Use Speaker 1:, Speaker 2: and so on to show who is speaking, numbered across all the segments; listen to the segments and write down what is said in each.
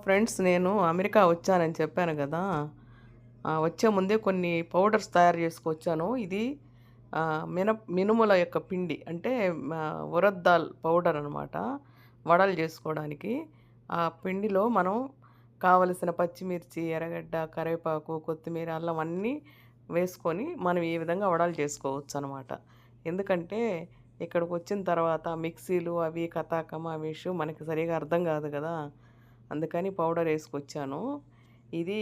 Speaker 1: Friends, నేను America వచ్చానని చెప్పాను కదా! వచ్చే ముందే కొన్ని పౌడర్స్ తయారు చేసుకొచ్చాను. ఇది మినుముల యొక్క పిండి అంటే ఉరద్ దాల్ పౌడర్ అనమాట. వడలు చేసుకోవడానికి. ఆ పిండిలో మనం కావలసిన పచ్చిమిర్చి, ఎర్రగడ్డ, కరివేపాకు, కొత్తిమీర, అల్లం అన్నీ వేసుకొని మనం ఈ విధంగా వడలు చేసుకోవచ్చనమాట. ఎందుకంటే ఇక్కడికొచ్చిన తర్వాత మిక్సీలు అవి కతాకం అవి మనకి సరిగ్గా అర్థం కాదు కదా! అందుకని పౌడర్ యేసుకొచ్చాను. ఇది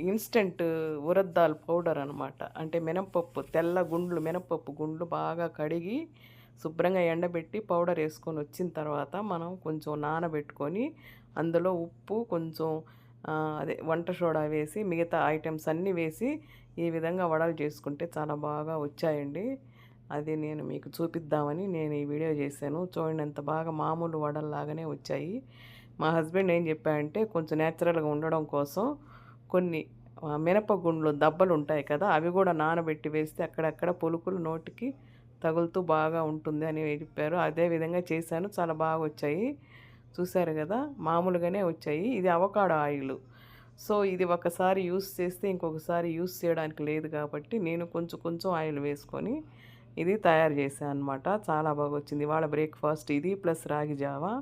Speaker 1: ఇన్‌స్టంట్ ఉరద్ దాల్ పౌడర్ అనమాట. అంటే మినపప్పు తెల్ల గుండ్లు మినపప్పు గుండ్లు బాగా కడిగి, శుభ్రంగా ఎండబెట్టి పౌడర్ యేసుకొనొచ్చిన తర్వాత మనం కొంచెం నానబెట్టుకొని, అందులో ఉప్పు కొంచెం అదే వంట సోడా వేసి, మిగతా ఐటెమ్స్ అన్నీ వేసి, ఈ విధంగా వడలు చేసుకుంటే చాలా బాగా వచ్చాయండి. అది నేను మీకు చూపిద్దామని నేను ఈ వీడియో చేశాను. చూడండి ఎంత బాగా మామూలు వడల్లాగానే వచ్చాయి. మా హస్బెండ్ ఏం చెప్పాడంటే కొంచెం నేచురల్‌గా ఉండడం కోసం కొన్ని మినపగుండ్లు దబ్బలుంటాయి కదా! అవి గూడా నానబెట్టి వేస్తే అక్కడక్కడ పులుకులు నోటికి తగులుతూ బాగా ఉంటుంది అని చెప్పారు. అదే విధంగా చేశాను. చాలా బాగొచ్చాయి. చూసారు గదా! మామూలుగానే వచ్చాయి. ఇది అవకాడో ఆయిలు. సో, ఇది ఒకసారి యూజ్ చేస్తే ఇంకొకసారి యూజ్ చేయడానికి లేదు కాబట్టి నేను కొంచెం కొంచెం ఆయిల్ వేసుకొని ఇది తయారు చేశా అనమాట. చాలా బాగొచ్చింది. ఇవాళ బ్రేక్‌ఫాస్ట్ ఇది ప్లస్ రాగి జావా.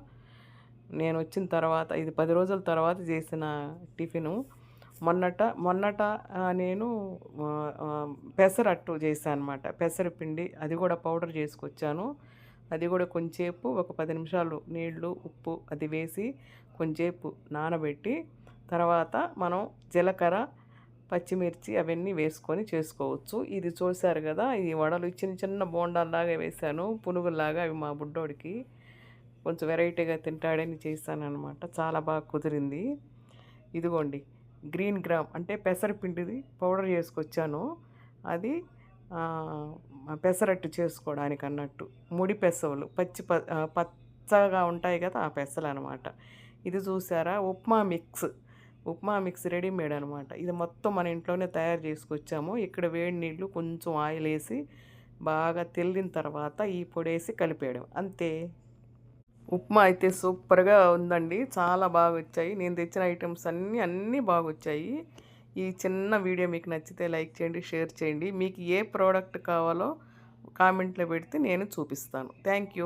Speaker 1: నేనొచ్చిన తర్వాత ఇది 10 రోజుల తర్వాత చేసిన టిఫిను. మొన్నట నేను పెసరట్టు చేశాననమాట. పెసరపిండి అది గూడా పౌడర్ చేసుకొచ్చాను. అది గూడా కొంచేపు ఒక 10 నిమిషాలు నీళ్లు, ఉప్పు అది వేసి కొంచేపు నానబెట్టి, తర్వాత మనం జీలకర్ర, పచ్చిమిర్చి అవన్నీ వేసుకొని చేసుకోవచ్చు. ఇది చూసారు గదా! ఈ వడలు చిన్న చిన్న బోండాల్లాగా వేశాను. పునుగుల్లాగా అవి మా బుడ్డోడికి కొంచెం వెరైటీగా తింటాడని చేశాననమాట. చాలా బాగా కుదిరింది. ఇదిగోండి గ్రీన్ గ్రామ్ అంటే పెసరపిండిది పౌడర్ చేసుకొచ్చాను. అది పెసరట్టు చేసుకోవడానికన్నట్టు. ముడి పెసలు పచ్చగా ఉంటాయి కదా! ఆ పెసలనమాట. ఇది చూసారా ఉప్మా మిక్స్ రెడీమేడ్ అనమాట. ఇది మొత్తం మన ఇంట్లోనే తయారు చేసుకొచ్చాము. ఇక్కడ వేడి నీళ్ళు కొంచెం ఆయిలేసి బాగా తెల్లిన తర్వాత ఈ పొడేసి కలిపేయడం అంతే. ఉప్మా అయితే సూపర్‌గా ఉందండి. చాలా బాగొచ్చాయి. నేను తెచ్చిన ఐటెమ్స్ అన్నీ బాగొచ్చాయి. ఈ చిన్న వీడియో మీకు నచ్చితే లైక్ చేయండి, షేర్ చేయండి. మీకు ఏ ప్రోడక్ట్ కావాలో కామెంట్‌లో పెడితే నేను చూపిస్తాను. Thank you.